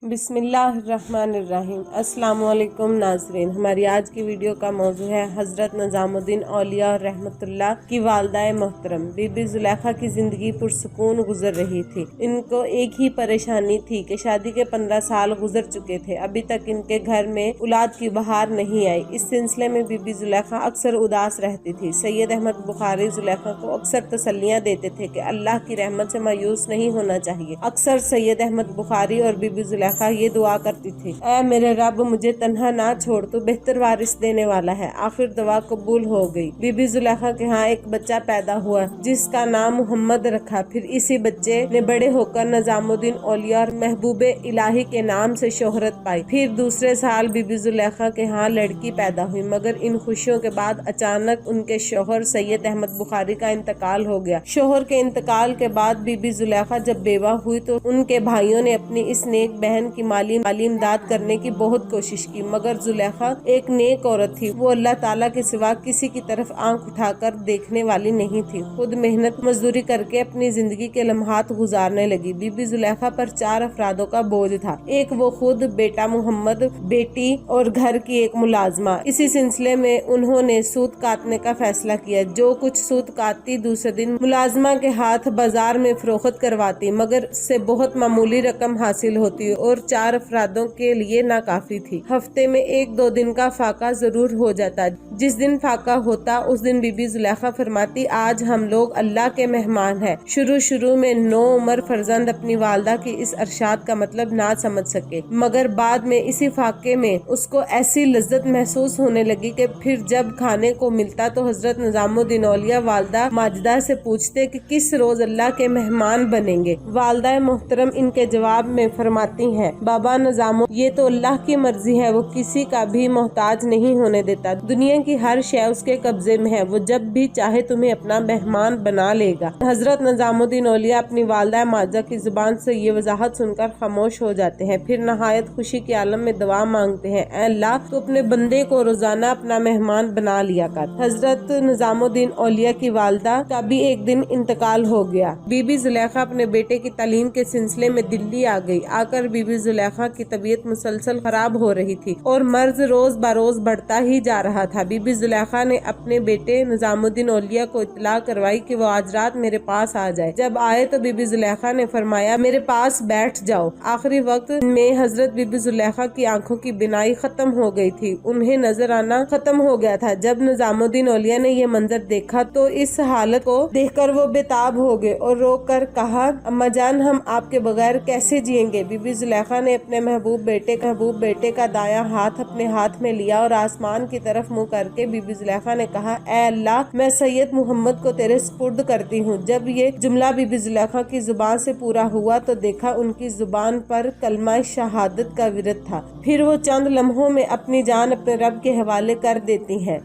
बिस्मिल्लाहिर्रहमानिर्रहीम। अस्सलाम वालेकुम नाज़रीन, हमारी आज की वीडियो का मौजू है हज़रत निज़ामुद्दीन औलिया रहमतुल्लाह की वालदाए मोहतरम बीबी ज़ुलेखा की ज़िंदगी पुरसुकून गुजर रही थी। इनको एक ही परेशानी थी कि शादी के 15 साल गुजर चुके थे, अभी तक इनके घर में औलाद की बहार नहीं आई। इस सिलसिले में बीबी ज़ुलेखा अक्सर उदास रहती थी। सैयद अहमद बुखारी ज़ुलेखा को अक्सर तसल्लियाँ देते थे कि अल्लाह की रहमत से मायूस नहीं होना चाहिए। अक्सर सैयद अहमद बुखारी और बीबी ज़ुलेखा ये दुआ करती थी, ऐ मेरे रब मुझे तन्हा ना छोड़, तो बेहतर वारिस देने वाला है। आखिर दुआ कबूल हो गई। बीबी ज़ुलेखा के यहाँ एक बच्चा पैदा हुआ जिसका नाम मोहम्मद रखा। फिर इसी बच्चे ने बड़े होकर निज़ामुद्दीन औलिया और महबूबे इलाही के नाम से शोहरत पाई। फिर दूसरे साल बीबी ज़ुलेखा के यहाँ लड़की पैदा हुई, मगर इन खुशियों के बाद अचानक उनके शोहर सैयद अहमद बुखारी का इंतकाल हो गया। शोहर के इंतकाल के बाद बीबी ज़ुलेखा जब बेवा हुई तो उनके भाइयों ने अपनी इस नेक बहन की माली इमदाद करने की बहुत कोशिश की, मगर ज़ुलेखा एक नेक औरत थी। वो अल्लाह ताला के सिवा किसी की तरफ आंख उठाकर देखने वाली नहीं थी। खुद मेहनत मजदूरी करके अपनी जिंदगी के लम्हात गुजारने लगी। बीबी ज़ुलेखा पर 4 अफरादों का बोझ था। एक वो खुद, बेटा मोहम्मद, बेटी और घर की एक मुलाजमा। इसी सिलसिले में उन्होंने सूत काटने का फैसला किया। जो कुछ सूत काटती दूसरे दिन मुलाजमा के हाथ बाजार में फरोख्त करवाती, मगर उससे बहुत मामूली रकम हासिल होती और 4 अफरादों के लिए नाकाफी थी। हफ्ते में 1-2 दिन का फाका जरूर हो जाता। जिस दिन फाका होता उस दिन बीबी ज़ुलेखा फरमाती, आज हम लोग अल्लाह के मेहमान हैं। शुरू में 9 उम्र फर्जंद अपनी वालदा की इस अरशाद का मतलब ना समझ सके, मगर बाद में इसी फाके में उसको ऐसी लज्जत महसूस होने लगी कि फिर जब खाने को मिलता तो हजरत निज़ामुद्दीन औलिया वालदा माजिदा से पूछते कि किस रोज अल्लाह के मेहमान बनेंगे। वालदा मोहतरम इनके जवाब में फरमाती हैं, बाबा निज़ामो, ये तो अल्लाह की मर्जी है, वो किसी का भी मोहताज नहीं होने देता। दुनिया की हर शय उसके कब्जे में है, वो जब भी चाहे तुम्हें अपना मेहमान बना लेगा। हजरत निज़ामुद्दीन औलिया अपनी वालदा माजिदा की जुबान से ये वजाहत सुनकर खामोश हो जाते हैं। फिर नहायत खुशी के आलम में दुआ मांगते हैं, ऐ अल्लाह, तो अपने बंदे को रोजाना अपना मेहमान बना लिया कर। हजरत निज़ामुद्दीन औलिया की वालदा का भी एक दिन इंतकाल हो गया। बीबी ज़ुलेखा अपने बेटे की तालीम के सिलसिले में दिल्ली आ गई। आकर बीबी ज़ुलेखा की तबीयत मुसलसल खराब हो रही थी और मर्ज रोज बरोज बढ़ता ही जा रहा था। बीबी ज़ुलेखा ने अपने बेटे निज़ामुद्दीन औलिया को इत्तला करवाई कि वो आज रात मेरे पास आ जाए। जब आए तो बीबी ज़ुलेखा ने फरमाया, मेरे पास बैठ जाओ। आखिरी वक्त में हजरत बीबी ज़ुलेखा की आंखों की बिनाई खत्म हो गई थी, उन्हें नजर आना खत्म हो गया था। जब निज़ामुद्दीन औलिया ने ये मंजर देखा तो इस हालत को देखकर वो बेताब हो गए और रो कर कहा, अम्मा जान, हम आपके बगैर कैसे जिएंगे। बीबी ज़ुलेखा ने अपने महबूब बेटे का दायां हाथ अपने हाथ में लिया और आसमान की तरफ मुंह करके बीबी ज़ुलेखा ने कहा, ऐ अल्लाह, मैं सैयद मोहम्मद को तेरे सुपुर्द करती हूँ। जब ये जुमला बीबी ज़ुलेखा की जुबान से पूरा हुआ तो देखा उनकी जुबान पर कलमा शहादत का विरद था। फिर वो चंद लम्हों में अपनी जान अपने रब के हवाले कर देती हैं।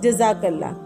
जज़ाकल्लाह।